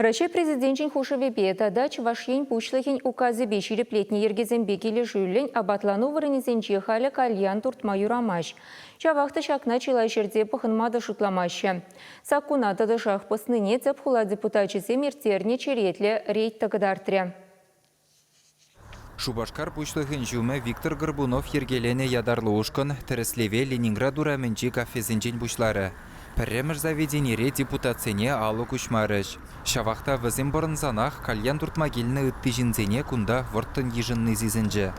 Россия президентин хушевебе тада Чувашьен пучлыхин указы беширеплетни ергезен бекелі жүлін абатлану варынезенче халі кальян туртма юрамаш. Чавақты шакна чилай жерде пахынмады шутламашы. Саккуна тады шах пасныне цеп хула депутатчысы мертерне черетлі рейд тагыдартыря. Шубашкар пучлыхын жүмі Виктор Горбунов ергелене ядарлы ушкын тіріслеве Ленинград ураменчи кафезенчен пучлары. Пірремір заведенере депутатсене алы күшмарыш. Шавақта візім бұрынзанақ кальян туртмагеліні үтті жінзене күнда вұрттын ежінні зізінжі.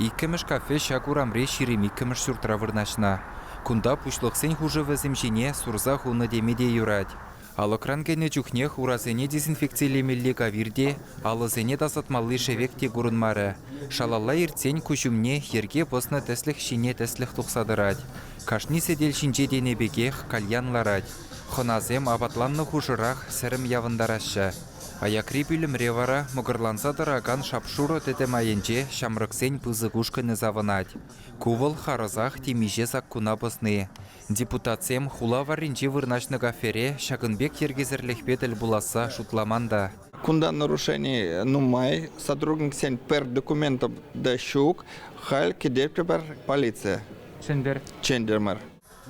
Иккіміш кафе шакурамре ширим иккіміш сүртра вырнашна. Күнда пучлықсен хужы візім жіне сурза хуны демеде юрать. Алыкран кене чухнех уразене дезинфекциялемелі кавирде, алызене дасатмалы шевекте гурынмары. Шалалла иртсен күшімне ерге босны тәслік шине тәслік тұқсадырать. Кашни седел шинче денебекех кальянларать. Хоназем абатланны хужырақ сірім явындарашы. Аякри білімре вара мұғырланса дыраган шапшуры тетемайенче шамрықсен пызығушкыны завынать. Кувыл харызақ темиже саккуна босны. Депутатсем хула варинче вырнашны гафере шагынбек ергезерлехпетел буласа шутламанда. Кунда нарушение нумай, сотрудник сен пер документов дащук, халь кедептебер полиция. Чендермар.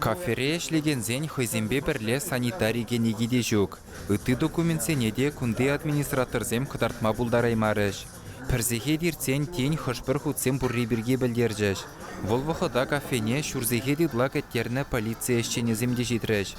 Кафере эшлегензен хызембе бірле санитариге негиде жүк. Үті документсенеде күнде администраторзем қыдартма бұлдараймарыш. Пірзеге дертсен тень хышпыр худсем бұрри бірге білдержіш. Волвықыда кафене шурзеге дедла кәттерні полиция ішченеземде жетіріш.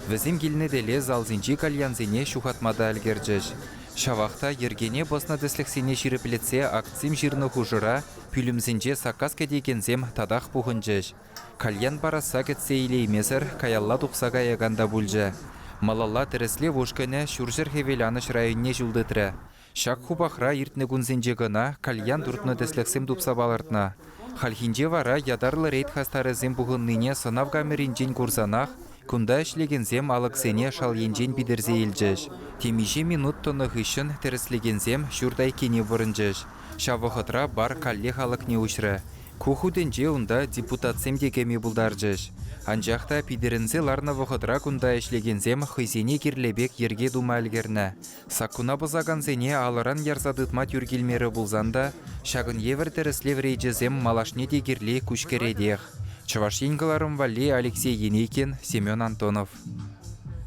Візім келіні деле залзинчи кальянзене шухатмада әлгерджіш. Шавақта ергене босна дәсліксене жиріплетсе акцим жирны хужыра, пүлімзінже сакас кәдегензем тадақ бұғынжыш. Кальян бараса кетсе илеймезір, каялла тұқсаға яганда бүлжі. Малалла тірісле вошкіне шүржір хевеляныш районне жүлдытірі. Шак хубахра иртні күнзенже гына кальян дұртны дәсліксем дұпса балыртна. Халхинже вара ядарлы рейд хастарызем бұғынныне сынав камеринжен курсанақ, күнда ішлегензем алықсене шал енжен бидерзе елжіш. Темиже минут тонық үшін тіріслегензем шүрдай кене бұрынжыш. Шавықытра бар калле халық не ұшыры. Кухуденже унда депутатсем дегеме бұлдаржыш. Анжақта пидерінзе ларны вұқытра күнда ішлегензем хызене керлебек ерге дума әлгерні. Саккуна бұзаганзене алыран ярзадытма түргелмері бұлзанда, шағын евір тіріслев рейджезем малашне дегерле күшкередех. Чувашьен Валли, Алексей Еникин, Семен Антонов.